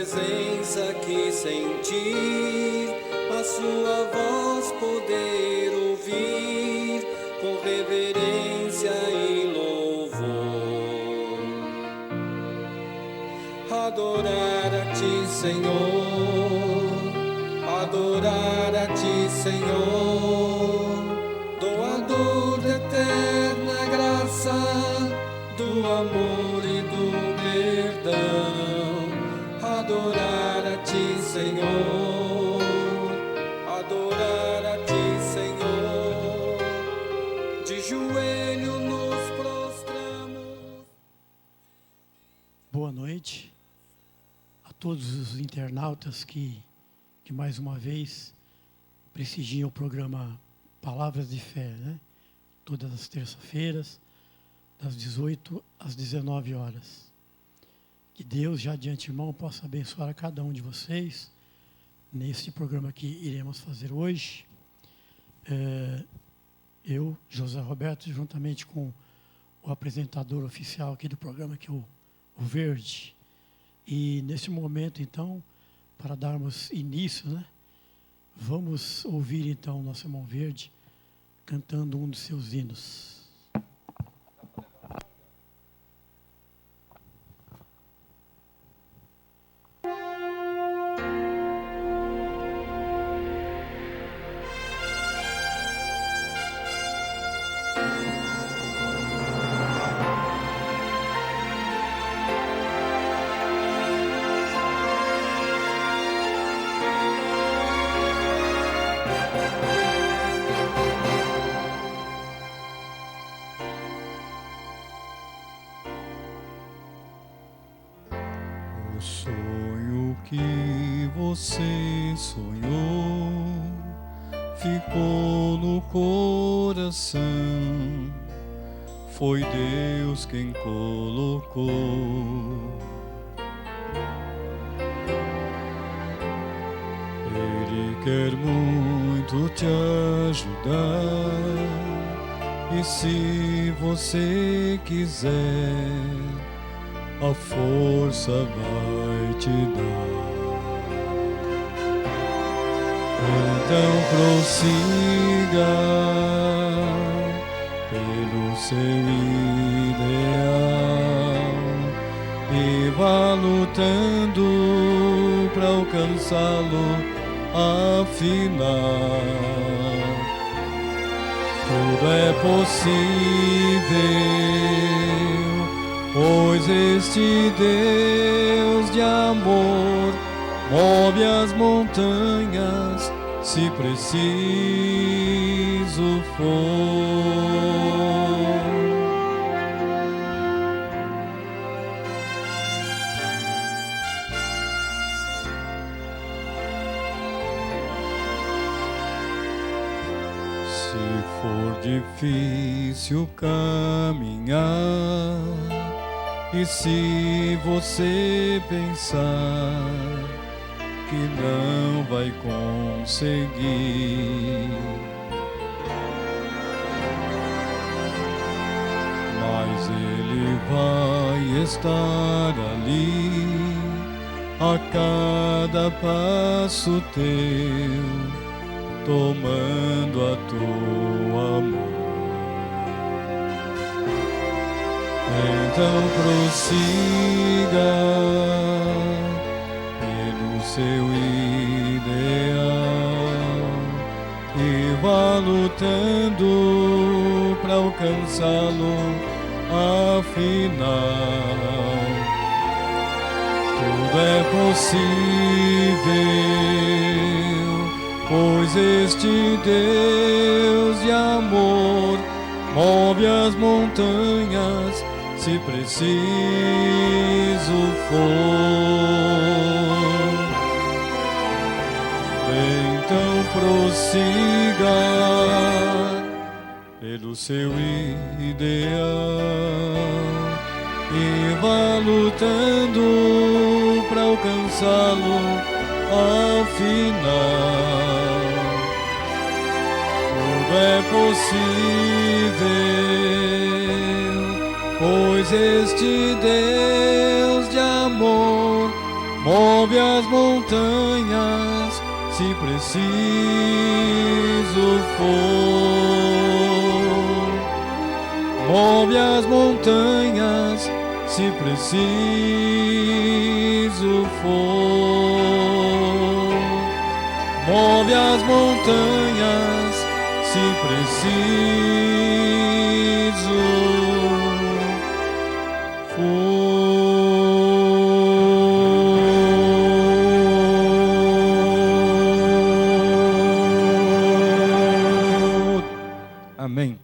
presença que sentir, a sua voz poder ouvir, com reverência e louvor. Adorar a ti, Senhor, adorar a ti, Senhor, doador da eterna graça, do amor e do perdão. Adorar a ti, Senhor, adorar a ti, Senhor, de joelho nos prostramos. Boa noite a todos os internautas que mais uma vez prestigiam o programa Palavras de Fé, né? Todas as terças-feiras, das 18 às 19 horas. Que Deus, já de antemão, possa abençoar a cada um de vocês nesse programa que iremos fazer hoje. Eu, José Roberto, juntamente com o apresentador oficial aqui do programa, que é o Verde. E nesse momento, então, para darmos início, né, vamos ouvir, então, o nosso irmão Verde cantando um dos seus hinos. O sonho que você sonhou ficou no coração, foi Deus quem colocou. Ele quer muito te ajudar, e se você quiser, a força vai te dar. Então prossiga pelo seu ideal e vá lutando para alcançá-lo, afinal tudo é possível, pois este Deus de amor move as montanhas, se preciso for. Se for difícil caminhar, e se você pensar que não vai conseguir, mas Ele vai estar ali a cada passo teu, tomando a tua mão. Então prossiga pelo seu ideal e vá lutando para alcançá-lo, afinal tudo é possível, pois este Deus de amor move as montanhas, se preciso for. Então prossiga pelo seu ideal e vá lutando para alcançá-lo, afinal tudo é possível, pois este Deus de amor Move as montanhas, se preciso for. Move as montanhas, se preciso for. Move as montanhas, se preciso for. Amém.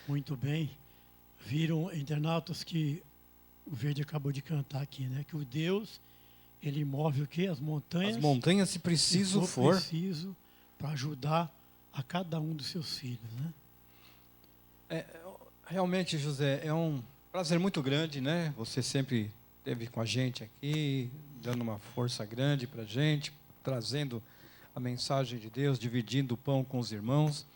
Muito bem. Viram, internautas, que o Verde acabou de cantar aqui, né? Que o Deus, ele move o quê? As montanhas. As montanhas, se preciso for. Preciso, para ajudar a cada um dos seus filhos, né? Realmente, José, é um prazer muito grande, né? Você sempre esteve com a gente aqui, dando uma força grande para a gente, trazendo a mensagem de Deus, dividindo o pão com os irmãos.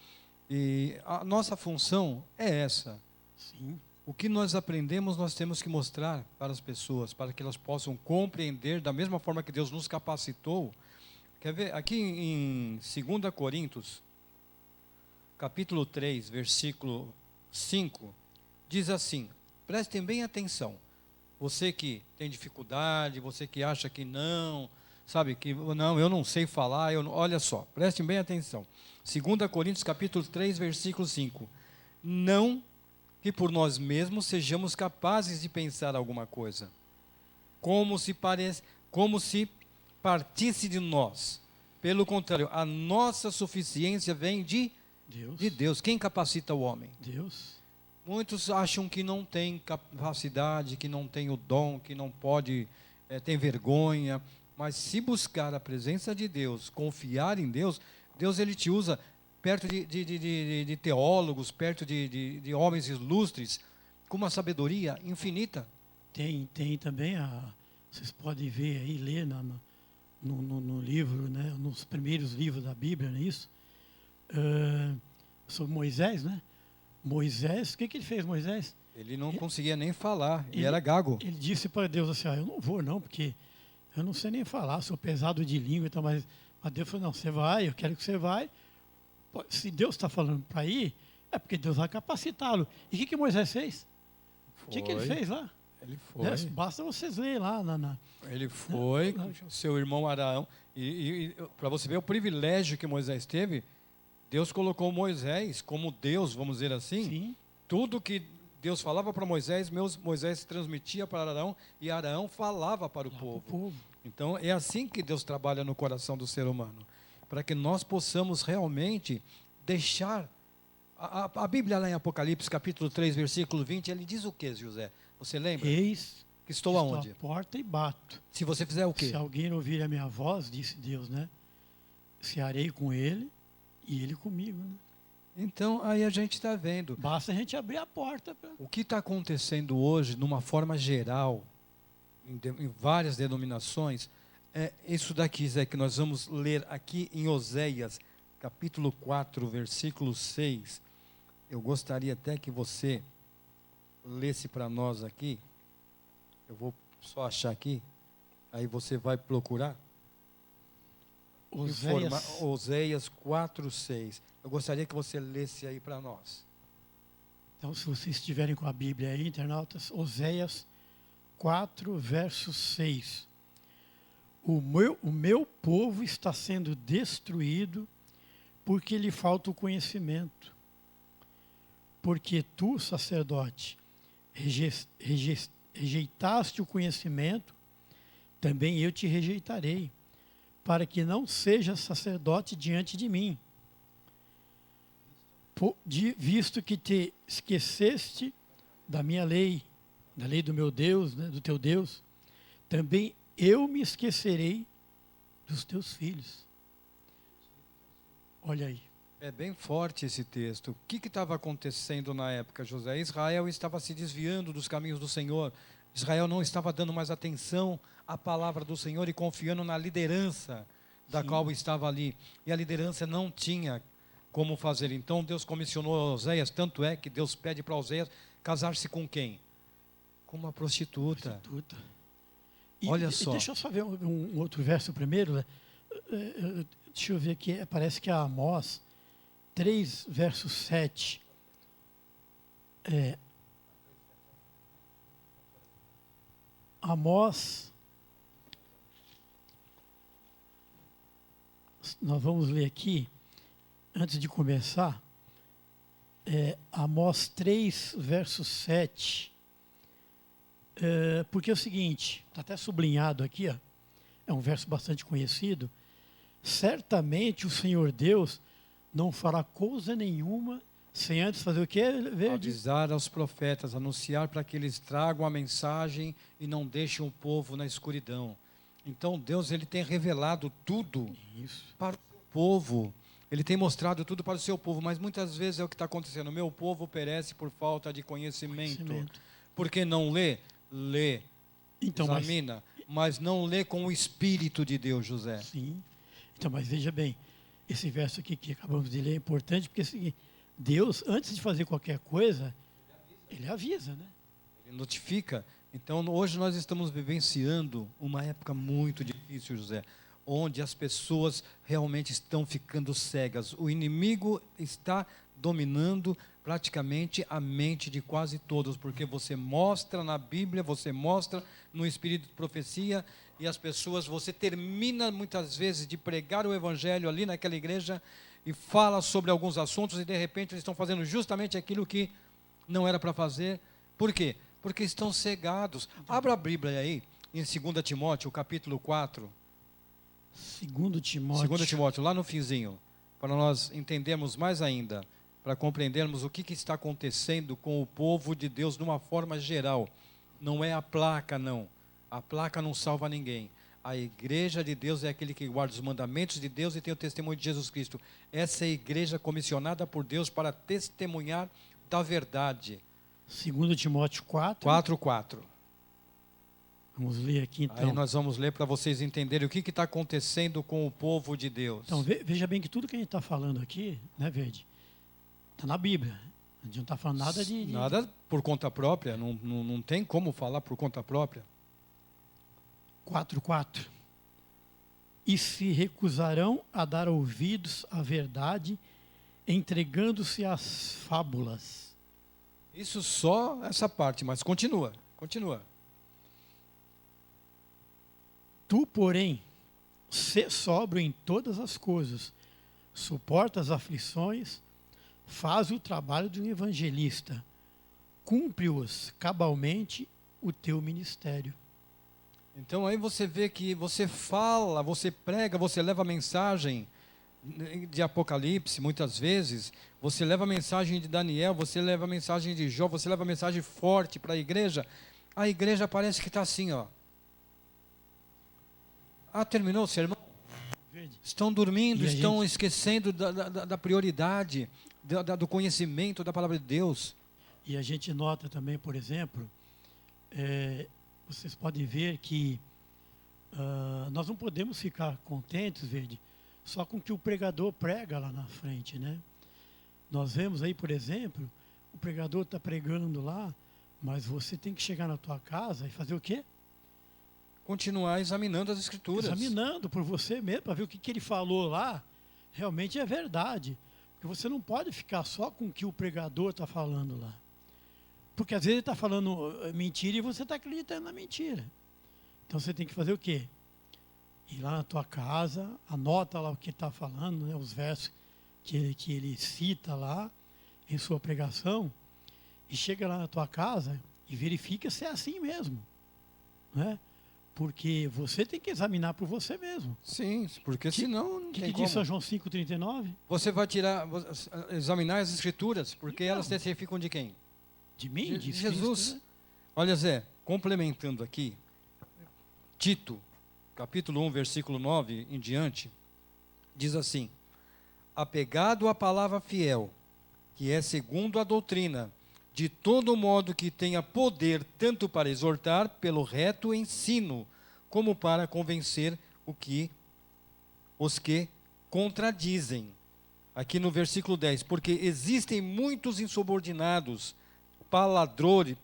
E a nossa função é essa. Sim. O que nós aprendemos, nós temos que mostrar para as pessoas, para que elas possam compreender da mesma forma que Deus nos capacitou. Quer ver? Aqui em 2 Coríntios, capítulo 3, versículo 5, diz assim, prestem bem atenção. Você que tem dificuldade, você que acha que não, sabe, que não, eu não sei falar, olha só, prestem bem atenção. 2 Coríntios, capítulo 3, versículo 5. Não que por nós mesmos sejamos capazes de pensar alguma coisa, como se partisse de nós. Pelo contrário, a nossa suficiência vem de Deus. Quem capacita o homem? Deus. Muitos acham que não tem capacidade, que não tem o dom, que não pode, tem vergonha. Mas se buscar a presença de Deus, confiar em Deus, Deus ele te usa perto de teólogos, perto de homens ilustres, com uma sabedoria infinita. Tem também, vocês podem ver aí, ler no livro, né, nos primeiros livros da Bíblia, não é isso? Sobre Moisés, né? Moisés, o que ele fez, Moisés? Ele não conseguia nem falar, ele era gago. Ele disse para Deus assim, eu não vou não, porque eu não sei nem falar, sou pesado de língua, então, mas Deus falou, não, você vai, eu quero que você vai. Se Deus está falando para ir, é porque Deus vai capacitá-lo. E o que Moisés fez? O que ele fez lá? Ele foi. Né? Basta vocês lerem lá. Ele foi, seu irmão Arão, e para você ver o privilégio que Moisés teve, Deus colocou Moisés como Deus, vamos dizer assim. Sim. Tudo que Deus falava para Moisés, Moisés transmitia para Arão, e Arão falava para o povo. Então, é assim que Deus trabalha no coração do ser humano, para que nós possamos realmente deixar... A Bíblia lá em Apocalipse, capítulo 3, versículo 20, ele diz o que, José? Você lembra? Eis que estou aonde? À porta e bato. Se você fizer o quê? Se alguém ouvir a minha voz, disse Deus, né? Cearei com ele e ele comigo, né? Então, aí a gente está vendo. Basta a gente abrir a porta. O que está acontecendo hoje, numa forma geral, em várias denominações, é isso daqui, Zé, que nós vamos ler aqui em Oséias, capítulo 4, versículo 6. Eu gostaria até que você lesse para nós aqui. Eu vou só achar aqui, aí você vai procurar. Oséias 4, 6. Eu gostaria que você lesse aí para nós. Então, se vocês estiverem com a Bíblia aí, internautas, Oséias 4, verso 6. O meu povo está sendo destruído porque lhe falta o conhecimento. Porque tu, sacerdote, rejeitaste o conhecimento, também eu te rejeitarei, para que não sejas sacerdote diante de mim. Visto que te esqueceste da minha lei, da lei do meu Deus, né, do teu Deus, também eu me esquecerei dos teus filhos. Olha aí. É bem forte esse texto. O que estava acontecendo na época, José? Israel estava se desviando dos caminhos do Senhor. Israel não estava dando mais atenção à palavra do Senhor e confiando na liderança da qual estava ali. E a liderança não tinha como fazer. Então Deus comissionou Oséias, tanto é que Deus pede para Oséias casar-se com quem? Com uma prostituta. Olha só. Deixa eu só ver um outro verso primeiro. Né? Deixa eu ver aqui, parece que é Amós 3, verso 7. Amós, nós vamos ler aqui, antes de começar, Amós 3, verso 7. Porque é o seguinte, está até sublinhado aqui, ó, é um verso bastante conhecido. Certamente o Senhor Deus não fará coisa nenhuma sem antes fazer o quê, Verde? Avisar aos profetas, anunciar para que eles tragam a mensagem e não deixem o povo na escuridão. Então Deus, ele tem revelado tudo para o povo. Ele tem mostrado tudo para o seu povo, mas muitas vezes é o que está acontecendo. O meu povo perece por falta de conhecimento. Porque não lê? Lê. Então, examina, mas não lê com o Espírito de Deus, José. Sim. Então, mas veja bem, esse verso aqui que acabamos de ler é importante, porque é o seguinte, Deus, antes de fazer qualquer coisa, Ele avisa, né? Ele notifica. Então, hoje nós estamos vivenciando uma época muito difícil, José, onde as pessoas realmente estão ficando cegas. O inimigo está dominando praticamente a mente de quase todos, porque você mostra na Bíblia, você mostra no espírito de profecia, e as pessoas, você termina muitas vezes de pregar o evangelho ali naquela igreja e fala sobre alguns assuntos e de repente eles estão fazendo justamente aquilo que não era para fazer. Por quê? Porque estão cegados. Abra a Bíblia aí, em 2 Timóteo, capítulo 4. 2 Timóteo, lá no finzinho, para nós entendermos mais ainda, para compreendermos o que está acontecendo com o povo de Deus de uma forma geral. Não é a placa, não. A placa não salva ninguém. A igreja de Deus é aquele que guarda os mandamentos de Deus e tem o testemunho de Jesus Cristo. Essa é a igreja comissionada por Deus para testemunhar da verdade. 2 Timóteo 4. 4:4. Vamos ler aqui então. Aí nós vamos ler para vocês entenderem o que está acontecendo com o povo de Deus. Então veja bem que tudo que a gente está falando aqui, né, Verde, está na Bíblia. A gente não está falando nada de... Nada por conta própria, não tem como falar por conta própria. 4:4. E se recusarão a dar ouvidos à verdade, entregando-se às fábulas. Isso só essa parte, mas continua. Tu, porém, sê sóbrio em todas as coisas, suporta as aflições, faz o trabalho de um evangelista, cumpre-os cabalmente o teu ministério. Então aí você vê que você fala, você prega, você leva a mensagem de Apocalipse, muitas vezes, você leva a mensagem de Daniel, você leva a mensagem de Jó, você leva a mensagem forte para a igreja parece que está assim, ó. Terminou o sermão? Estão dormindo, estão esquecendo da prioridade, do conhecimento da palavra de Deus. E a gente nota também, por exemplo, vocês podem ver que nós não podemos ficar contentes, Verde, só com o que o pregador prega lá na frente, né? Nós vemos aí, por exemplo, o pregador está pregando lá, mas você tem que chegar na tua casa e fazer o quê? Continuar examinando as Escrituras. Examinando por você mesmo, para ver o que ele falou lá, realmente é verdade. Porque você não pode ficar só com o que o pregador está falando lá. Porque às vezes ele está falando mentira e você está acreditando na mentira. Então você tem que fazer o quê? Ir lá na tua casa, anota lá o que ele está falando, né, os versos que ele cita lá em sua pregação, e chega lá na tua casa e verifica se é assim mesmo. Né? Porque você tem que examinar por você mesmo. Sim, porque senão não tem como. O que diz São João 5,39? Você vai examinar as Escrituras, porque elas testificam de quem? De mim, de Jesus. Cristo, né? Olha, Zé, complementando aqui, Tito, capítulo 1, versículo 9 em diante, diz assim: apegado à palavra fiel, que é segundo a doutrina, de todo modo que tenha poder tanto para exortar pelo reto ensino, como para convencer os que contradizem. Aqui no versículo 10, porque existem muitos insubordinados, pauradores,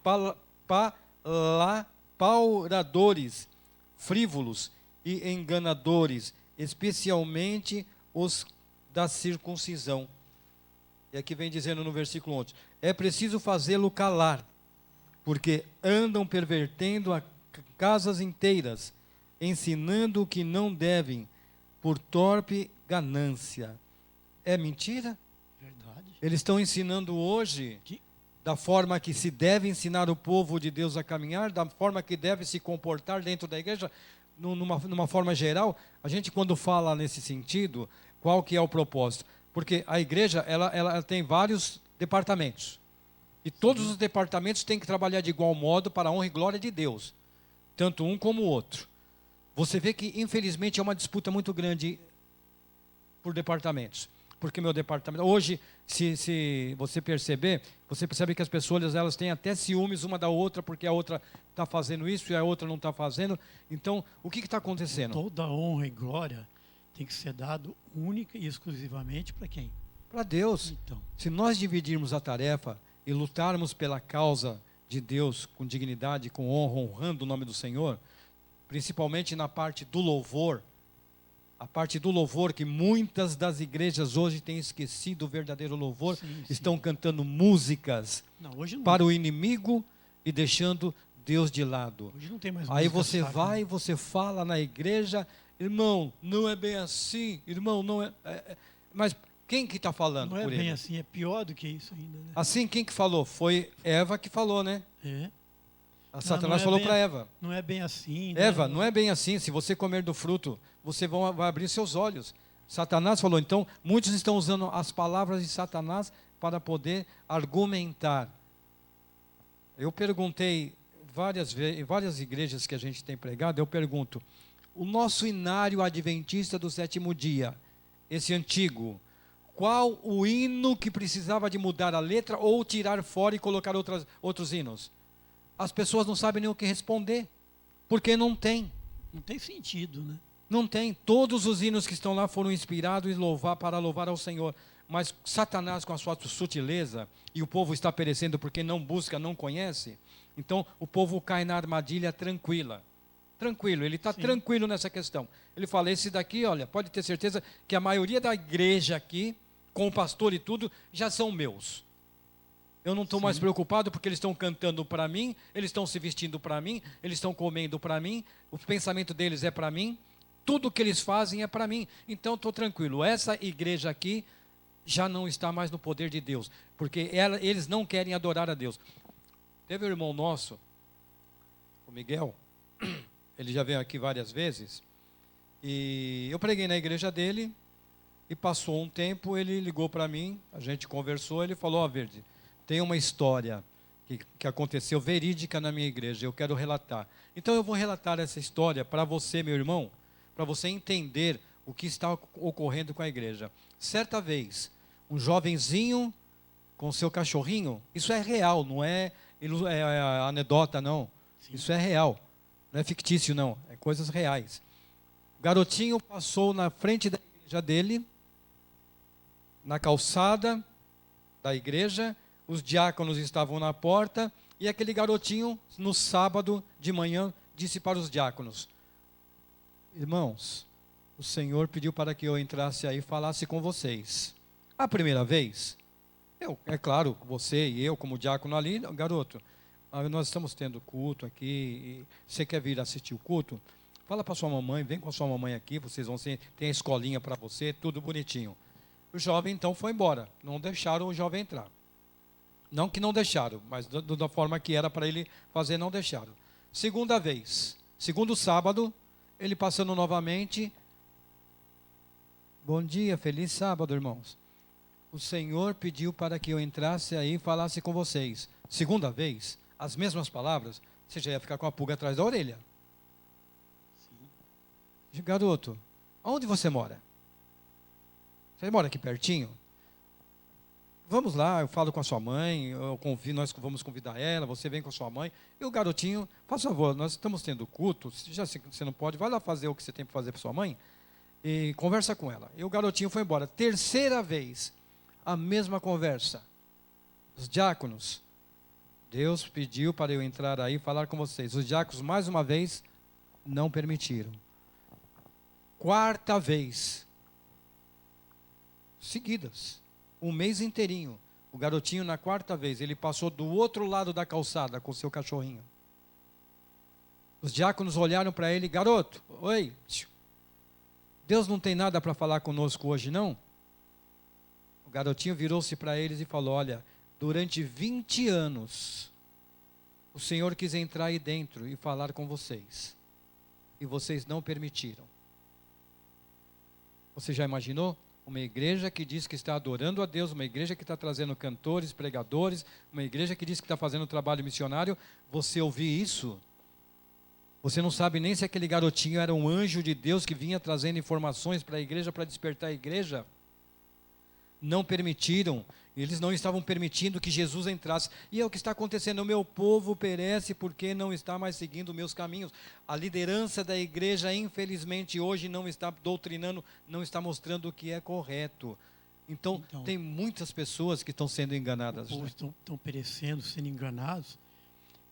frívolos e enganadores, especialmente os da circuncisão. E aqui vem dizendo no versículo 11: é preciso fazê-lo calar, porque andam pervertendo a casas inteiras, ensinando o que não devem, por torpe ganância. É mentira? Verdade. Eles estão ensinando hoje Que- da forma que se deve ensinar o povo de Deus a caminhar, da forma que deve se comportar dentro da igreja, numa forma geral. A gente, quando fala nesse sentido, qual que é o propósito? Porque a igreja, ela tem vários departamentos. E todos os departamentos têm que trabalhar de igual modo para a honra e glória de Deus. Tanto um como o outro. Você vê que, infelizmente, é uma disputa muito grande por departamentos. Porque meu departamento... Hoje, se você perceber, você percebe que as pessoas elas têm até ciúmes uma da outra, porque a outra está fazendo isso e a outra não está fazendo. Então, o que está acontecendo? Toda honra e glória tem que ser dado única e exclusivamente para quem? Para Deus. Então, Se nós dividirmos a tarefa e lutarmos pela causa de Deus com dignidade, com honra, honrando o nome do Senhor, principalmente na parte do louvor, a parte do louvor que muitas das igrejas hoje têm esquecido o verdadeiro louvor, sim. estão cantando músicas Não, hoje não. para o inimigo e deixando Deus de lado. Hoje não tem mais Aí música você sacra. vai, você fala na igreja, irmão, não é bem assim, irmão, não é... Mas quem que está falando Não é por bem ele? assim, é pior do que isso ainda, né? Assim, quem que falou? Foi Eva que falou, né? É. A Satanás não é falou bem- para Eva. Não é bem assim. né? Eva, não é bem assim. Se você comer do fruto, você vai abrir seus olhos. Satanás falou. Então, muitos estão usando as palavras de Satanás para poder argumentar. Eu perguntei várias vezes, em várias igrejas que a gente tem pregado, eu pergunto: o nosso inário adventista do sétimo dia, esse antigo, qual o hino que precisava de mudar a letra ou tirar fora e colocar outros hinos? As pessoas não sabem nem o que responder, porque não tem. Não tem sentido, né? Não tem. Todos os hinos que estão lá foram inspirados para louvar ao Senhor. Mas Satanás, com a sua sutileza, e o povo está perecendo porque não busca, não conhece, então o povo cai na armadilha tranquila. Tranquilo, ele está Sim. tranquilo nessa questão. Ele fala, esse daqui, olha, pode ter certeza que a maioria da igreja aqui, com o pastor e tudo, já são meus. Eu não estou mais preocupado porque eles estão cantando para mim, eles estão se vestindo para mim, eles estão comendo para mim, o pensamento deles é para mim, tudo que eles fazem é para mim. Então estou tranquilo. Essa igreja aqui já não está mais no poder de Deus, porque eles não querem adorar a Deus. Teve um irmão nosso, o Miguel, ele já veio aqui várias vezes, e eu preguei na igreja dele, e passou um tempo, ele ligou para mim, a gente conversou, ele falou, Verde, tem uma história que aconteceu verídica na minha igreja, eu quero relatar. Então eu vou relatar essa história para você, meu irmão, para você entender o que está ocorrendo com a igreja. Certa vez, um jovenzinho com seu cachorrinho, isso é real, não é anedota não, Sim. isso é real, não é fictício não, é coisas reais. O garotinho passou na frente da igreja dele, na calçada da igreja, os diáconos estavam na porta, e aquele garotinho, no sábado de manhã, disse para os diáconos, irmãos, o Senhor pediu para que eu entrasse aí e falasse com vocês. A primeira vez, é claro, você e eu como diácono ali, garoto, nós estamos tendo culto aqui, e você quer vir assistir o culto? Fala para sua mamãe, vem com a sua mamãe aqui, vocês vão tem a escolinha para você, tudo bonitinho. O jovem então foi embora, não deixaram o jovem entrar. Não que não deixaram, mas da forma que era para ele fazer, não deixaram. Segunda vez, segundo sábado, ele passando novamente. Bom dia, feliz sábado, irmãos. O Senhor pediu para que eu entrasse aí e falasse com vocês. Segunda vez, as mesmas palavras, você já ia ficar com a pulga atrás da orelha. Sim. Garoto, onde você mora? Você mora aqui pertinho? Vamos lá, eu falo com a sua mãe, nós vamos convidar ela, você vem com a sua mãe. E o garotinho, faz favor, nós estamos tendo culto, já você não pode, vai lá fazer o que você tem para fazer para sua mãe e conversa com ela. E o garotinho foi embora. Terceira vez, a mesma conversa. Os diáconos, Deus pediu para eu entrar aí e falar com vocês. Os diáconos, mais uma vez, não permitiram. Quarta vez, seguidas, um mês inteirinho, o garotinho na quarta vez, ele passou do outro lado da calçada com seu cachorrinho. Os diáconos olharam para ele: garoto, oi, Deus não tem nada para falar conosco hoje, não? O garotinho virou-se para eles e falou: olha, durante 20 anos, o Senhor quis entrar aí dentro e falar com vocês, e vocês não permitiram. Você já imaginou? Uma igreja que diz que está adorando a Deus, uma igreja que está trazendo cantores, pregadores, uma igreja que diz que está fazendo trabalho missionário, você ouvir isso? Você não sabe nem se aquele garotinho era um anjo de Deus que vinha trazendo informações para a igreja, para despertar a igreja. Não permitiram, eles não estavam permitindo que Jesus entrasse. E é o que está acontecendo: o meu povo perece porque não está mais seguindo meus caminhos. A liderança da igreja, infelizmente, hoje não está doutrinando, não está mostrando o que é correto. Então tem muitas pessoas que estão sendo enganadas. Ou estão perecendo, sendo enganados.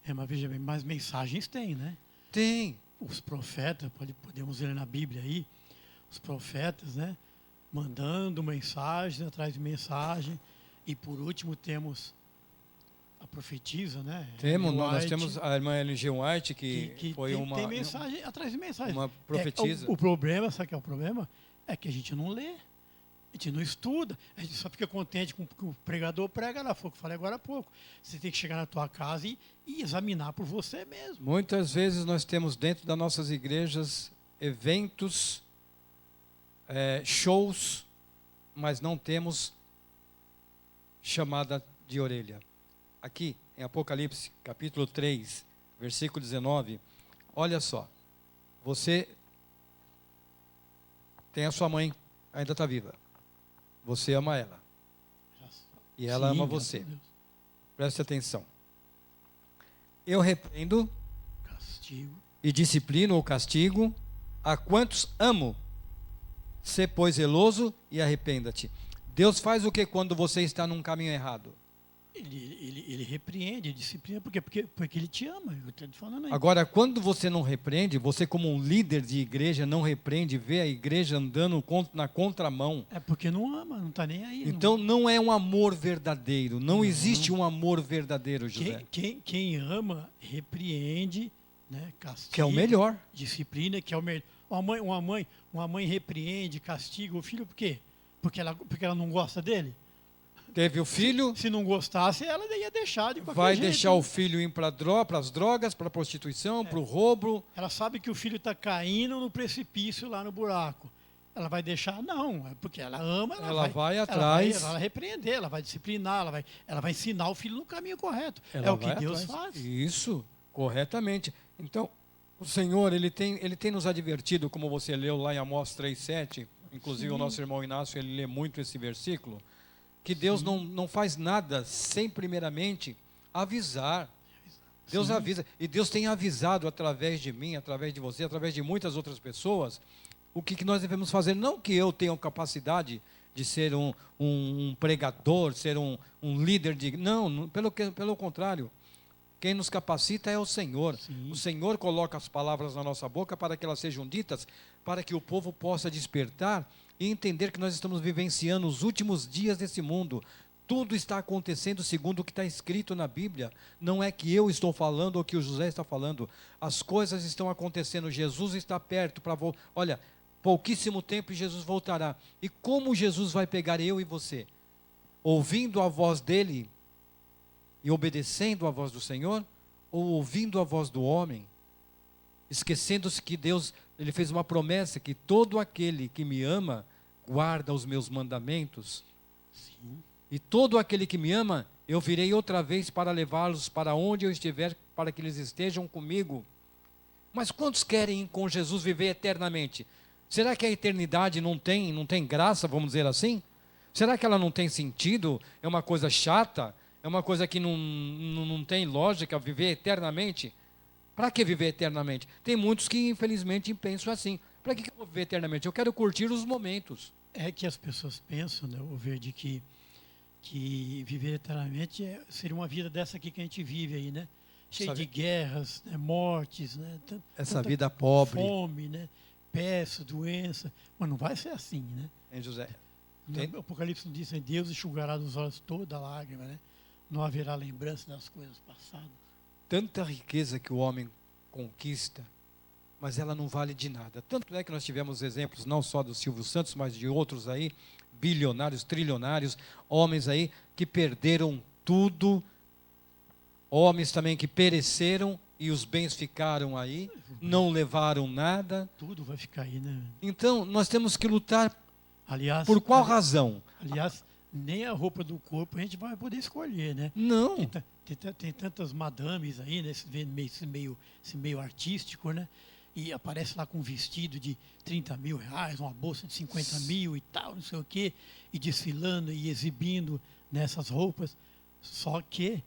Mas veja bem, mais mensagens tem, né? Tem. Os profetas, podemos ler na Bíblia aí, os profetas, né? Mandando mensagem atrás de mensagem. E por último temos a profetisa, né? Nós temos a irmã Ellen G. White, que foi tem mensagem atrás de mensagem. Uma profetisa. O problema, sabe o que é o problema? É que a gente não lê. A gente não estuda, a gente só fica contente com o que o pregador prega lá, foi o que eu falei agora há pouco. Você tem que chegar na tua casa e examinar por você mesmo. Muitas vezes nós temos dentro das nossas igrejas eventos, shows, mas não temos chamada de orelha. Aqui em Apocalipse, capítulo 3, versículo 19, olha só, você tem a sua mãe, ainda está viva. Você ama ela. E ela ama você. Preste atenção. Eu repreendo, castigo e disciplino ou castigo a quantos amo. Sê, pois, zeloso e arrependa-te. Deus faz o que quando você está num caminho errado? Ele repreende, disciplina, porque Ele te ama. Eu estou te falando aí. Agora, quando você não repreende, você como um líder de igreja não repreende, vê a igreja andando na contramão. É porque não ama, não está nem aí. Então não é um amor verdadeiro. Não existe um amor verdadeiro, José. Quem ama, repreende, né, castiga. Que é o melhor. Disciplina, que é o melhor. Uma mãe repreende, castiga o filho por quê? Porque ela não gosta dele? Teve o filho. Se não gostasse, ela ia deixar de qualquer vai jeito. Deixar o filho ir para as drogas, para a prostituição, para o roubo. Ela sabe que o filho está caindo no precipício lá no buraco. Ela vai deixar? Não, é porque ela ama. Ela vai atrás. Ela vai repreender, ela vai disciplinar, ela vai ensinar o filho no caminho correto. Ela é o que Deus faz. Isso, corretamente. Então, o Senhor, Ele tem nos advertido, como você leu lá em Amós 3,7, inclusive o nosso irmão Inácio, ele lê muito esse versículo, que Deus não faz nada sem primeiramente avisar. Deus avisa. E Deus tem avisado através de mim, através de você, através de muitas outras pessoas, o que nós devemos fazer. Não que eu tenha capacidade de ser um pregador, ser um líder de... Não, pelo contrário. Quem nos capacita é o Senhor. Sim. O Senhor coloca as palavras na nossa boca para que elas sejam ditas, para que o povo possa despertar e entender que nós estamos vivenciando os últimos dias desse mundo. Tudo está acontecendo segundo o que está escrito na Bíblia. Não é que eu estou falando ou que o José está falando. As coisas estão acontecendo. Jesus está perto para voltar. Olha, pouquíssimo tempo e Jesus voltará. E como Jesus vai pegar eu e você? Ouvindo a voz dele e obedecendo a voz do Senhor, ou ouvindo a voz do homem, esquecendo-se que Deus, Ele fez uma promessa, que todo aquele que me ama, guarda os meus mandamentos. Sim. E todo aquele que me ama, eu virei outra vez para levá-los para onde eu estiver, para que eles estejam comigo. Mas quantos querem com Jesus viver eternamente? Será que a eternidade não tem graça, vamos dizer assim? Será que ela não tem sentido? É uma coisa chata? É uma coisa que não tem lógica, viver eternamente? Para que viver eternamente? Tem muitos que, infelizmente, pensam assim. Para que eu vou viver eternamente? Eu quero curtir os momentos. É que as pessoas pensam, né, o Verde, que viver eternamente seria uma vida dessa aqui que a gente vive aí, né? cheio Essa de guerras, né, mortes, né, Essa tanta vida pobre, fome, né, peste, doença. Mas não vai ser assim, né? hein, José? O Apocalipse não diz que Deus enxugará dos olhos toda lágrima, né? Não haverá lembrança das coisas passadas. Tanta riqueza que o homem conquista, mas ela não vale de nada. Tanto é que nós tivemos exemplos não só do Silvio Santos, mas de outros aí, bilionários, trilionários, homens aí que perderam tudo, homens também que pereceram e os bens ficaram aí, não levaram nada. Tudo vai ficar aí, né? Então, nós temos que lutar Aliás, por qual razão? aliás, nem a roupa do corpo a gente vai poder escolher, né? Não. Tem tantas madames aí, né? Esse meio artístico, né? E aparece lá com um vestido de 30 mil reais, uma bolsa de 50 mil e tal, não sei o quê, e desfilando e exibindo nessas roupas. Só que,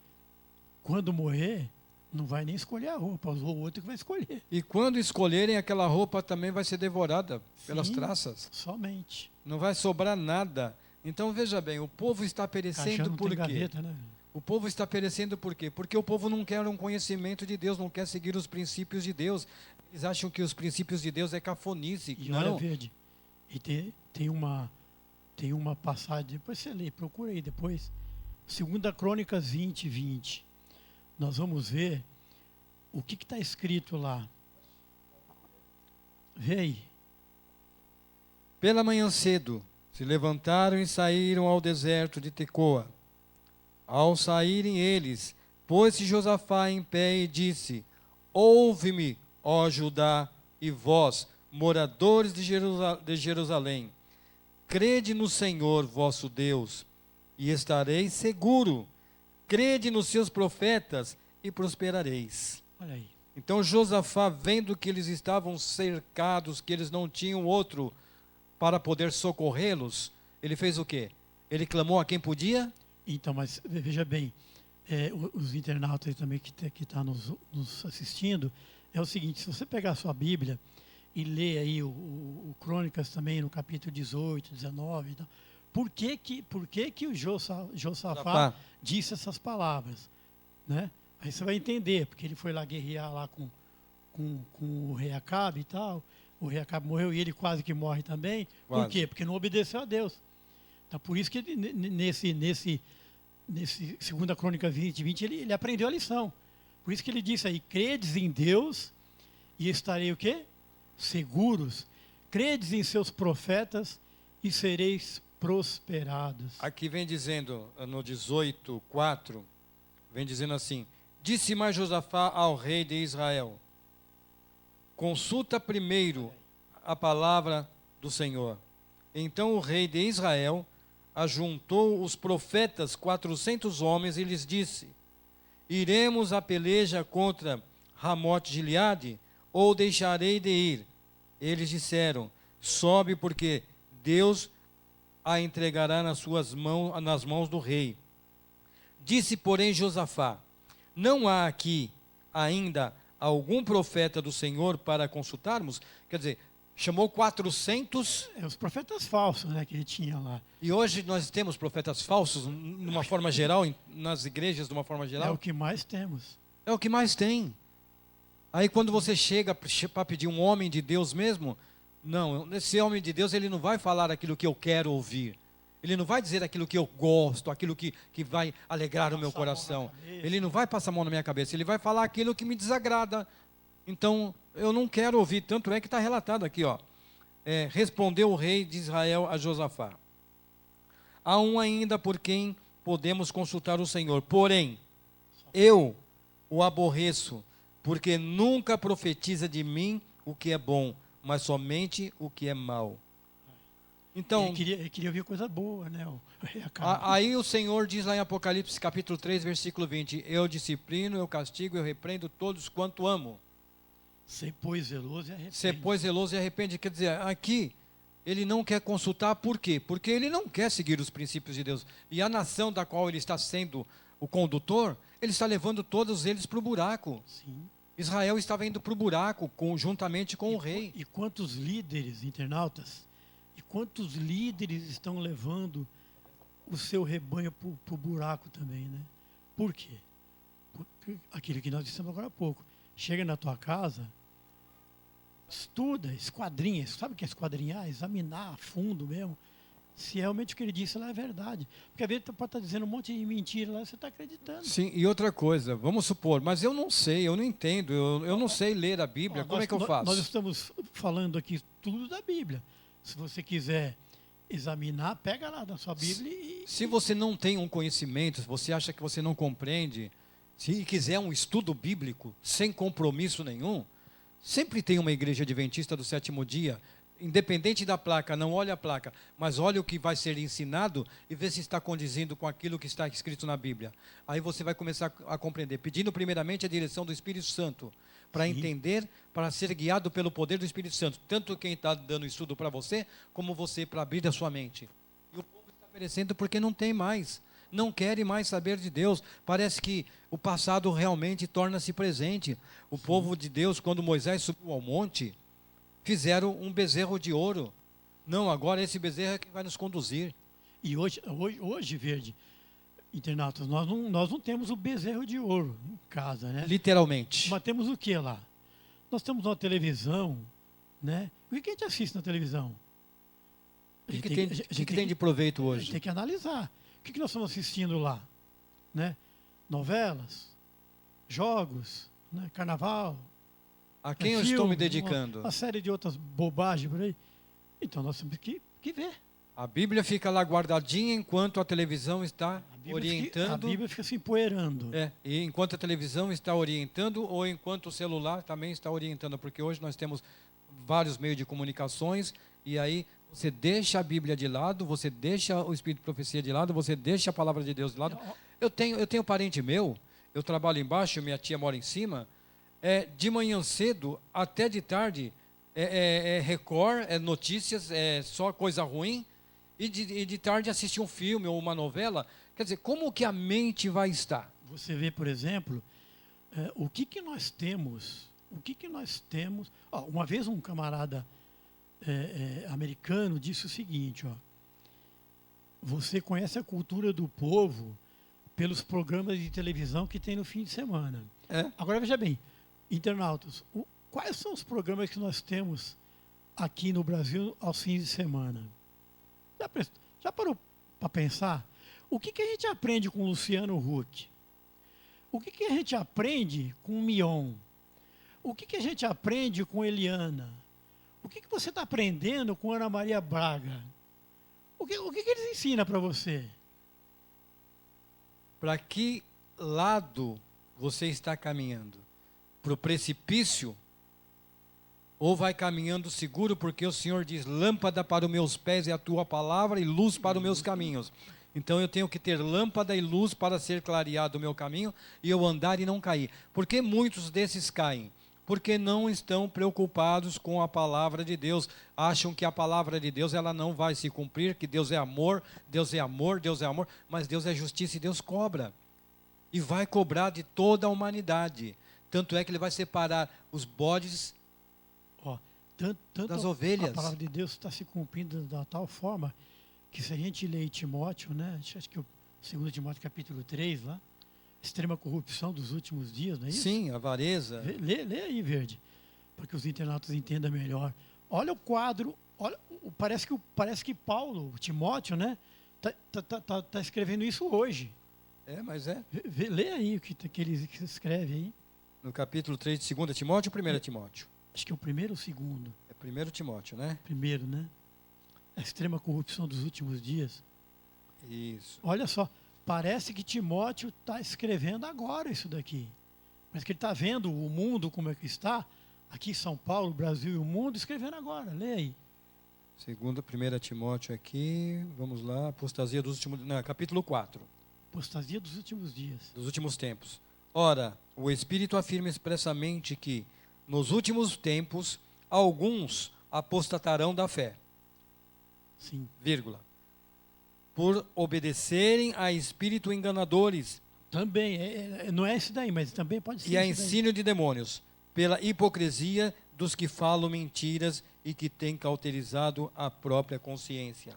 quando morrer, não vai nem escolher a roupa, o outro que vai escolher. E quando escolherem, aquela roupa também vai ser devorada pelas Sim, traças. somente. Não vai sobrar nada. Então veja bem, o povo está Caixão perecendo não por tem quê? gaveta, né? O povo está perecendo por quê? Porque o povo não quer um conhecimento de Deus, não quer seguir os princípios de Deus. Eles acham que os princípios de Deus é cafonice. E Não. olha, verde. E tem uma passagem, depois você lê, procura aí depois. 2 Crônicas 20, 20. Nós vamos ver o que está escrito lá. Vê aí. Pela manhã cedo, se levantaram e saíram ao deserto de Tecoa. Ao saírem eles, pôs-se Josafá em pé e disse: Ouve-me, ó Judá, e vós, moradores de Jerusalém. Crede no Senhor vosso Deus, e estareis seguro. Crede nos seus profetas, e prosperareis. Olha aí. Então Josafá, vendo que eles estavam cercados, que eles não tinham outro para poder socorrê-los, ele fez o quê? Ele clamou a quem podia? Então, mas veja bem, os internautas aí também que tá nos assistindo, é o seguinte, se você pegar a sua Bíblia e ler aí o Crônicas também no capítulo 18, 19 e tal, por que o Josafá disse essas palavras, né? Aí você vai entender, porque ele foi lá guerrear lá com o rei Acabe e tal, o rei Acabe morreu e ele quase que morre também. Quase. Por quê? Porque não obedeceu a Deus. Então, por isso que nesse 2 Crônicas 20, 20, ele aprendeu a lição. Por isso que ele disse aí, credes em Deus e estarei o quê? Seguros. Credes em seus profetas e sereis prosperados. Aqui vem dizendo, no 18:4, vem dizendo assim: Disse mais Josafá ao rei de Israel: Consulta primeiro a palavra do Senhor. Então o rei de Israel ajuntou os profetas 400 homens e lhes disse: Iremos à peleja contra Ramote Gileade, ou deixarei de ir? Eles disseram: Sobe, porque Deus a entregará nas mãos do rei. Disse, porém, Josafá: Não há aqui ainda algum profeta do Senhor para consultarmos? Quer dizer, chamou 400. Os profetas falsos, né, que ele tinha lá. E hoje nós temos profetas falsos, numa forma geral, nas igrejas, de uma forma É geral? o que mais temos. É o que mais tem. Aí quando você chega para pedir um homem de Deus mesmo, não, esse homem de Deus, ele não vai falar aquilo que eu quero ouvir. Ele não vai dizer aquilo que eu gosto, aquilo que vai alegrar o meu coração. Ele não vai passar a mão na minha cabeça, ele vai falar aquilo que me desagrada. Então, eu não quero ouvir, tanto é que está relatado aqui, ó. Respondeu o rei de Israel a Josafá: Há um ainda por quem podemos consultar o Senhor, porém, eu o aborreço, porque nunca profetiza de mim o que é bom, mas somente o que é mal. Então, Ele queria ouvir coisa boa, né? O rei Acabe. aí o Senhor diz lá em Apocalipse capítulo 3, versículo 20: Eu disciplino, eu castigo, eu repreendo todos quanto amo. Ser pois zeloso e arrepende. Ser pois zeloso e arrepende. Quer dizer, aqui ele não quer consultar, por quê? Porque ele não quer seguir os princípios de Deus. E a nação da qual ele está sendo o condutor, ele está levando todos eles para o buraco. Sim. Israel estava indo para o buraco, juntamente com o rei. E quantos líderes, internautas, e quantos líderes estão levando o seu rebanho para o buraco também, né? Por quê? aquilo que nós dissemos agora há pouco. Chega na tua casa, estuda, esquadrinha. Sabe o que é esquadrinhar? Examinar a fundo mesmo. Se realmente o que ele disse lá é verdade. Porque às vezes pode estar dizendo um monte de mentira lá, você está acreditando. Sim, e outra coisa, vamos supor, mas eu não sei, eu não entendo, eu não sei ler a Bíblia, como é que eu faço? Nós estamos falando aqui tudo da Bíblia. Se você quiser examinar, pega lá na sua Bíblia e... Se você não tem um conhecimento, se você acha que você não compreende, se quiser um estudo bíblico, sem compromisso nenhum, sempre tem uma igreja adventista do sétimo dia, independente da placa, não olha a placa, mas olha o que vai ser ensinado e vê se está condizendo com aquilo que está escrito na Bíblia. Aí você vai começar a compreender, pedindo primeiramente a direção do Espírito Santo, para entender, para ser guiado pelo poder do Espírito Santo, tanto quem está dando estudo para você, como você para abrir a sua mente. E o povo está perecendo porque não tem mais, não querem mais saber de Deus. Parece que o passado realmente torna-se presente. O povo de Deus, quando Moisés subiu ao monte, fizeram um bezerro de ouro. Não, agora esse bezerro é que vai nos conduzir. E hoje Verde, internautas, nós não temos o bezerro de ouro em casa, né? Literalmente. Mas temos o que lá? Nós temos uma televisão, né? O que a gente assiste na televisão? O que tem de proveito A gente hoje? tem que analisar. O que nós estamos assistindo lá? Né? Novelas, jogos, né? Carnaval, A quem eu filme, estou me dedicando? uma série de outras bobagens por aí. Então nós temos que ver. A Bíblia fica lá guardadinha enquanto a televisão está A Bíblia orientando. a Bíblia fica se empoeirando. E enquanto a televisão está orientando ou enquanto o celular também está orientando, porque hoje nós temos vários meios de comunicações e aí você deixa a Bíblia de lado, você deixa o Espírito de Profecia de lado, você deixa a Palavra de Deus de lado. Eu tenho parente meu, eu trabalho embaixo, minha tia mora em cima, de manhã cedo até de tarde Record, notícias, só coisa ruim, e de tarde assistir um filme ou uma novela. Quer dizer, como que a mente vai estar? Você vê, por exemplo, o que nós temos. Ó, uma vez um camarada americano disse o seguinte, ó, você conhece a cultura do povo pelos programas de televisão que tem no fim de semana. Agora veja bem, internautas, quais são os programas que nós temos aqui no Brasil aos fins de semana? Já parou para pensar? O que a gente aprende com o Luciano Huck? O que a gente aprende com o Mion? O que a gente aprende com Eliana? O que você está aprendendo com Ana Maria Braga? O que eles ensinam para você? Para que lado você está caminhando? Para o precipício? Ou vai caminhando seguro, porque o Senhor diz, lâmpada para os meus pés é a tua palavra e luz para os meus caminhos. Então eu tenho que ter lâmpada e luz para ser clareado o meu caminho e eu andar e não cair. Por que muitos desses caem? Porque não estão preocupados com a palavra de Deus. Acham que a palavra de Deus ela não vai se cumprir, que Deus é amor, Deus é amor, Deus é amor. Mas Deus é justiça e Deus cobra. E vai cobrar de toda a humanidade. Tanto é que Ele vai separar os bodes das ovelhas. A palavra de Deus está se cumprindo da tal forma que se a gente lê Timóteo, né? Acho que o 2 Timóteo capítulo 3 lá, extrema corrupção dos últimos dias, não é isso? Sim, avareza. Lê aí, Verde, para que os internautas entendam melhor. Olha o quadro, parece que Paulo, Timóteo, né? Tá escrevendo isso hoje. Mas Lê aí o que ele escreve aí. No capítulo 3 de 2 Timóteo ou 1 Timóteo? Acho que é o primeiro ou o segundo. É 1 Timóteo, né? Primeiro, né? A extrema corrupção dos últimos dias. Isso. Olha só, parece que Timóteo está escrevendo agora isso daqui. Mas que ele está vendo o mundo como é que está, aqui São Paulo, Brasil e o mundo, escrevendo agora. Lê aí. 1 Timóteo aqui, vamos lá, apostasia dos últimos... Não, capítulo 4. Apostasia dos últimos dias. Dos últimos tempos. Ora, o Espírito afirma expressamente que, nos últimos tempos, alguns apostatarão da fé. Sim. Vírgula. Por obedecerem a espírito enganadores. Também, não é esse daí, mas também pode ser. E a ensino de demônios, pela hipocrisia dos que falam mentiras e que têm cauterizado a própria consciência.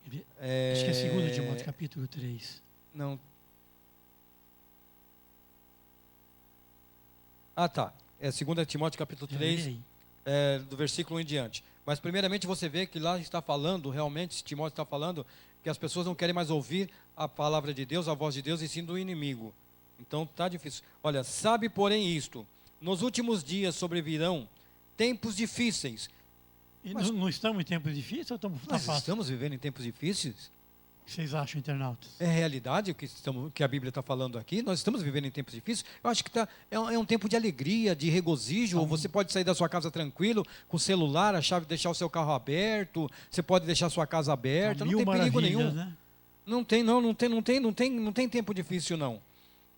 Acho que é 2 Timóteo capítulo 3. Não. Ah, tá. É 2 Timóteo capítulo 3, Aí. do versículo 1 em diante. Mas primeiramente você vê que lá está falando, realmente, Timóteo está falando, que as pessoas não querem mais ouvir a palavra de Deus, a voz de Deus, e sim do inimigo. Então está difícil. Olha, sabe porém isto, nos últimos dias sobrevirão tempos difíceis. E Mas- não estamos em tempos difíceis ou estamos tá Nós fácil? estamos vivendo em tempos difíceis? O que vocês acham, internautas? É realidade o que a Bíblia está falando aqui? Nós estamos vivendo em tempos difíceis? Eu acho que é um tempo de alegria, de regozijo. Você pode sair da sua casa tranquilo, com o celular, a chave, deixar o seu carro aberto. Você pode deixar a sua casa aberta. Não Mil tem perigo maravilhas, nenhum. né? Não tem tempo difícil não.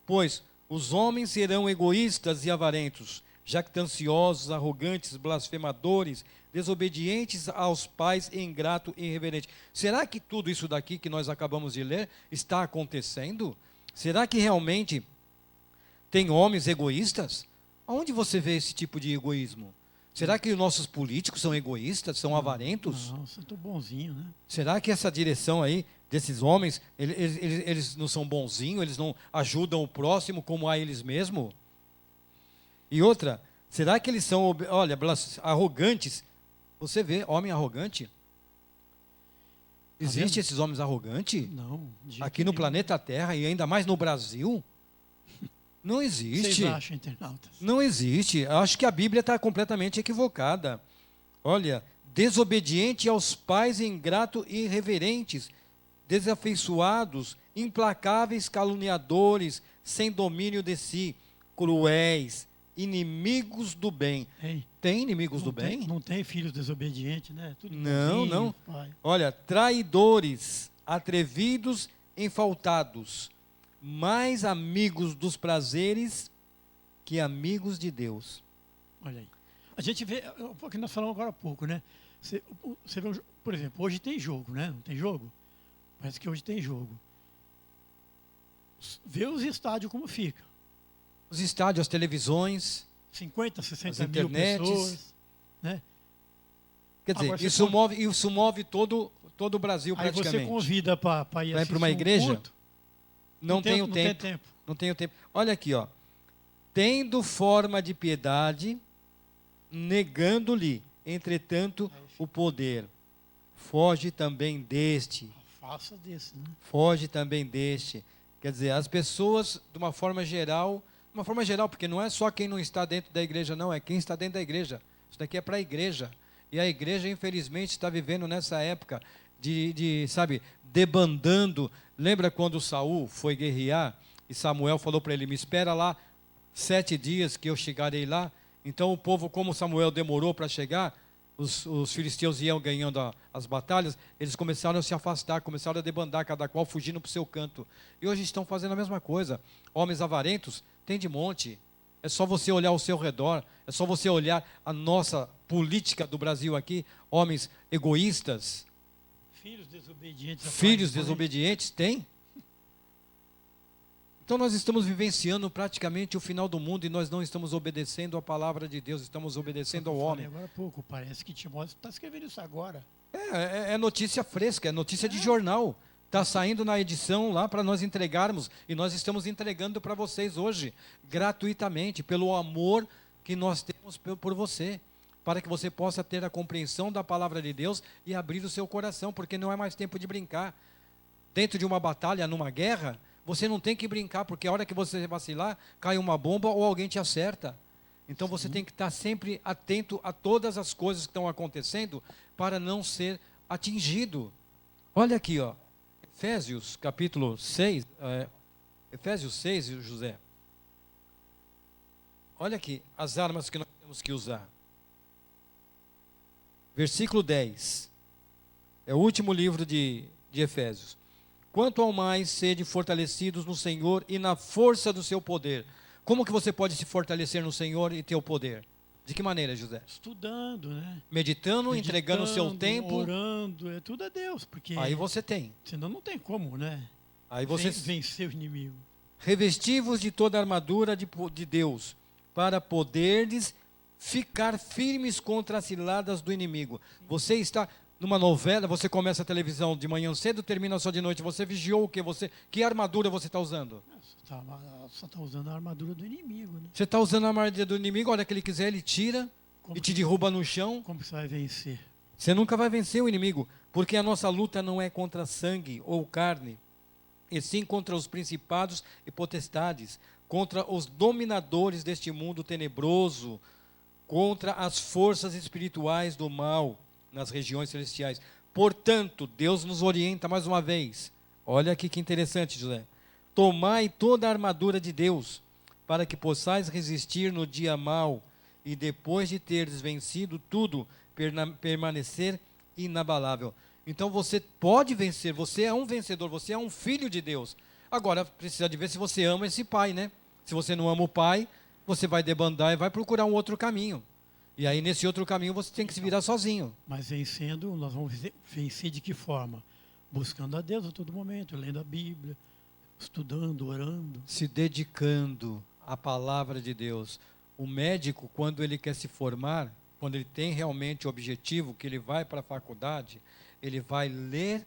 Pois os homens serão egoístas e avarentos, jactanciosos, arrogantes, blasfemadores, desobedientes aos pais, ingrato e irreverente. Será que tudo isso daqui que nós acabamos de ler está acontecendo? Será que realmente tem homens egoístas? Aonde você vê esse tipo de egoísmo? Será que os nossos políticos são egoístas, são avarentos? Não, são tão bonzinhos, né? Será que essa direção aí desses homens, eles não são bonzinhos, eles não ajudam o próximo como a eles mesmos? E outra, será que eles são, olha, arrogantes? Você vê homem arrogante? vendo? Existem esses homens arrogantes? Não. de jeito Aqui no nenhum. planeta Terra e ainda mais no Brasil? Não O que existe. vocês acham, internautas? Não existe. Acho que a Bíblia está completamente equivocada. Olha, desobediente aos pais, ingrato e irreverentes, desafeiçoados, implacáveis, caluniadores, sem domínio de si, cruéis, inimigos do bem. Ei, Tem inimigos não do bem? Não tem filhos desobedientes, né? Tudo Não, bonzinho, não. pai. Olha, traidores, atrevidos, enfaltados, mais amigos dos prazeres que amigos de Deus. Olha aí. A gente vê, o que nós falamos agora há pouco, né? Você vê, por exemplo, hoje tem jogo, né? Não tem jogo? Parece que hoje tem jogo. Vê os estádios como fica. Os estádios, as televisões, 50, 60 as mil internets. pessoas, né? Quer dizer, Agora, você isso move todo o Brasil Aí você praticamente. convida para ir Vai assistir para uma um igreja? culto, Não tenho não tempo. tem tempo. Não tenho tempo. Olha aqui, ó. Tendo forma de piedade, negando-lhe, entretanto, o poder. Foge também deste. Faça desse, né? Foge também deste. Quer dizer, as pessoas, de uma forma geral, porque não é só quem não está dentro da igreja, não, é quem está dentro da igreja. Isso daqui é para a igreja. E a igreja, infelizmente, está vivendo nessa época sabe, debandando. Lembra quando Saul foi guerrear e Samuel falou para ele, me espera lá 7 dias que eu chegarei lá. Então o povo, como Samuel demorou para chegar, os filisteus iam ganhando as batalhas, eles começaram a se afastar, começaram a debandar, cada qual fugindo para o seu canto. E hoje estão fazendo a mesma coisa. Homens avarentos tem de monte. É só você olhar ao seu redor, é só você olhar a nossa política do Brasil aqui, homens egoístas, Filhos desobedientes. a filhos pai e mãe. desobedientes, tem? Então nós estamos vivenciando praticamente o final do mundo e nós não estamos obedecendo a palavra de Deus, estamos obedecendo ao Eu falei homem. agora há pouco, parece que Timóteo está escrevendo isso agora. É notícia fresca, é notícia de jornal. Está saindo na edição lá para nós entregarmos e nós estamos entregando para vocês hoje, gratuitamente, pelo amor que nós temos por você, para que você possa ter a compreensão da palavra de Deus e abrir o seu coração, porque não é mais tempo de brincar. Dentro de uma batalha, numa guerra, você não tem que brincar, porque a hora que você vacilar, cai uma bomba ou alguém te acerta. Então você tem que estar sempre atento a todas as coisas que estão acontecendo para não ser atingido. Olha aqui, ó. Efésios capítulo 6, Efésios 6, José. Olha aqui as armas que nós temos que usar. Versículo 10. É o último livro de Efésios. Quanto ao mais, sede fortalecidos no Senhor e na força do seu poder. Como que você pode se fortalecer no Senhor e ter o poder? De que maneira, José? Estudando, né? Meditando, entregando o seu tempo. Orando, é tudo a Deus, porque Aí você tem. senão não tem como, né? Aí você Vencer o inimigo. revesti-vos de toda a armadura de Deus, para poderdes ficar firmes contra as ciladas do inimigo. Você está numa novela, você começa a televisão de manhã cedo, termina só de noite. Você vigiou o quê? Que armadura você está usando? só está usando a armadura do inimigo, né? Você está usando a armadilha do inimigo, a hora que ele quiser, ele tira Como e te que- derruba no chão. Como que você vai vencer? Você nunca vai vencer o inimigo, porque a nossa luta não é contra sangue ou carne, e sim contra os principados e potestades, contra os dominadores deste mundo tenebroso, contra as forças espirituais do mal nas regiões celestiais. Portanto, Deus nos orienta mais uma vez. Olha aqui que interessante, José. Tomai toda a armadura de Deus, para que possais resistir no dia mau, e depois de teres vencido tudo, permanecer inabalável. Então você pode vencer, você é um vencedor, você é um filho de Deus. Agora precisa de ver se você ama esse pai, né? Se você não ama o pai, você vai debandar e vai procurar um outro caminho. E aí nesse outro caminho você tem que se virar sozinho. Mas vencendo, nós vamos vencer de que forma? Buscando a Deus a todo momento, lendo a Bíblia, estudando, orando. Se dedicando à palavra de Deus. O médico, quando ele quer se formar, quando ele tem realmente o objetivo, que ele vai para a faculdade, ele vai ler,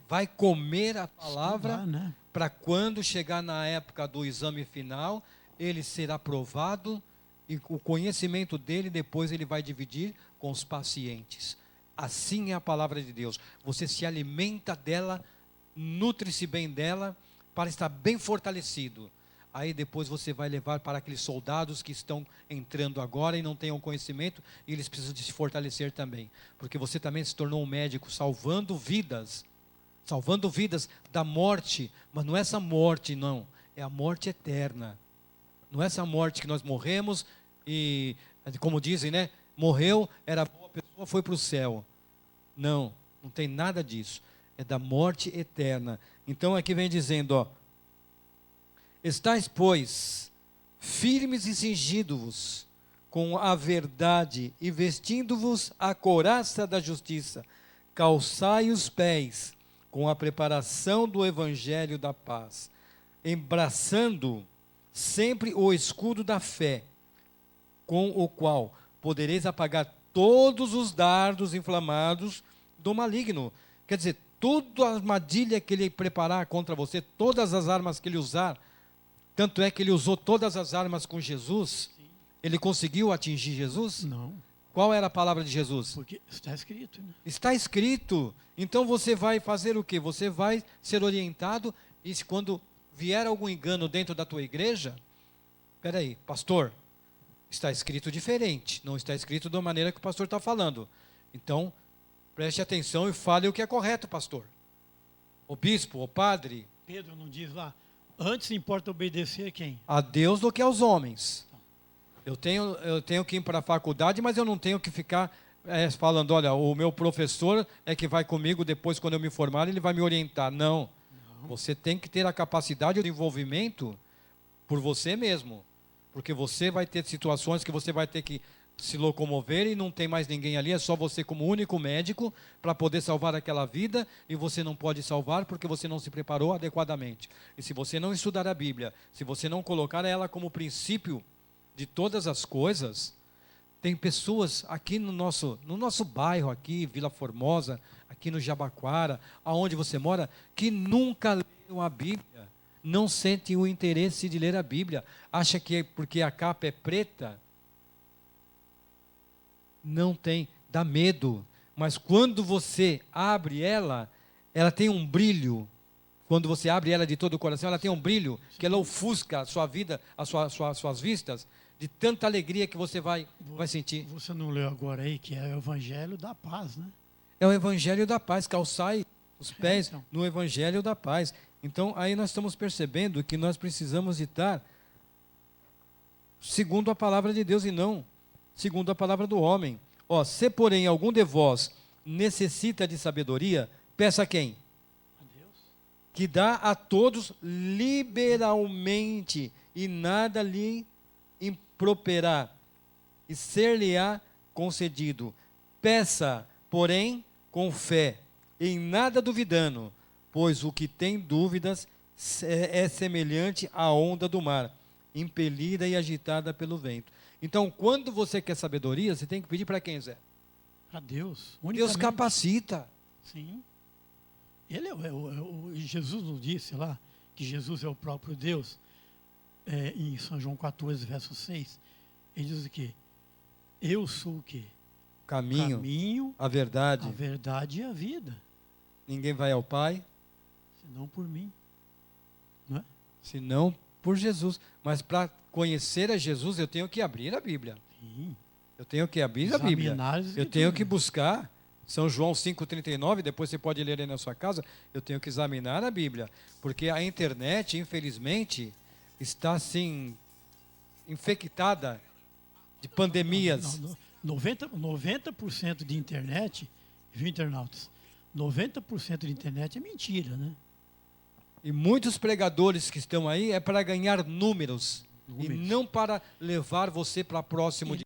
vai comer a palavra, Estudar, né? para quando chegar na época do exame final, ele ser aprovado e o conhecimento dele depois ele vai dividir com os pacientes. Assim é a palavra de Deus. Você se alimenta dela, nutre-se bem dela, para estar bem fortalecido. Aí depois você vai levar para aqueles soldados que estão entrando agora e não têm o conhecimento, e eles precisam de se fortalecer também. Porque você também se tornou um médico salvando vidas da morte, mas não é essa morte não, é a morte eterna. Não é essa morte que nós morremos e, como dizem, né, morreu, era boa pessoa, foi para o céu. Não, não tem nada disso. É da morte eterna. Então aqui vem dizendo, ó, estais, pois, firmes e cingidos-vos com a verdade e vestindo-vos a couraça da justiça, calçai os pés com a preparação do evangelho da paz, embraçando sempre o escudo da fé, com o qual podereis apagar todos os dardos inflamados do maligno. Quer dizer, toda a armadilha que ele preparar contra você, todas as armas que ele usar, tanto é que ele usou todas as armas com Jesus, ele conseguiu atingir Jesus? Não, Qual era a palavra de Jesus? porque está escrito, né? Está escrito. Então você vai fazer o quê? Você vai ser orientado e quando vier algum engano dentro da tua igreja, espera aí, pastor, está escrito diferente, não está escrito da maneira que o pastor está falando. Então, preste atenção e fale o que é correto, pastor. O bispo, o padre, Pedro não diz lá, antes importa obedecer a quem? a Deus do que aos homens. Eu tenho que ir para a faculdade, mas eu não tenho que ficar falando, olha, o meu professor é que vai comigo depois, quando eu me formar, ele vai me orientar. Não. Você tem que ter a capacidade de envolvimento por você mesmo. Porque você vai ter situações que você vai ter que se locomover e não tem mais ninguém ali, é só você como único médico para poder salvar aquela vida, e você não pode salvar porque você não se preparou adequadamente. E se você não estudar a Bíblia, se você não colocar ela como princípio de todas as coisas, tem pessoas aqui no nosso bairro, aqui, Vila Formosa, aqui no Jabaquara, aonde você mora, que nunca leram a Bíblia, não sentem o interesse de ler a Bíblia, acha que é porque a capa é preta, não tem, dá medo, mas quando você abre ela, ela tem um brilho. Quando você abre ela de todo o coração, ela tem um brilho que ela ofusca a sua vida, suas vistas, de tanta alegria que você vai sentir. Você não leu agora aí que é o Evangelho da Paz, né? É o Evangelho da Paz, calçai os pés então. no Evangelho da Paz. Então, aí nós estamos percebendo que nós precisamos de estar segundo a palavra de Deus e não segundo a palavra do homem. Ó, se porém algum de vós necessita de sabedoria, peça a quem? A Deus. Que dá a todos liberalmente, e nada lhe improperá, e ser-lhe-á concedido. Peça, porém, com fé, em nada duvidando, pois o que tem dúvidas é semelhante à onda do mar, impelida e agitada pelo vento. Então, quando você quer sabedoria, você tem que pedir para quem, Zé? Para Deus. Deus Unicamente. capacita. Sim. Ele Jesus nos disse lá que Jesus é o próprio Deus, em São João 14, verso 6, ele diz o quê? Eu sou o quê? Caminho, a a verdade. verdade e a vida, Ninguém vai ao Pai, senão por mim. Não é? senão por Jesus. Mas para conhecer a Jesus, eu tenho que abrir a Bíblia. Sim. Eu tenho que abrir a Bíblia. Examinar as Eu tenho Escrituras. que buscar São João 5,39, depois você pode ler aí na sua casa. Eu tenho que examinar a Bíblia. Porque a internet, infelizmente, está assim, infectada de pandemias. Não, 90% de internet, viu, internautas? 90% de internet é mentira, né? E muitos pregadores que estão aí é para ganhar números. E Números. não para levar você para próximo de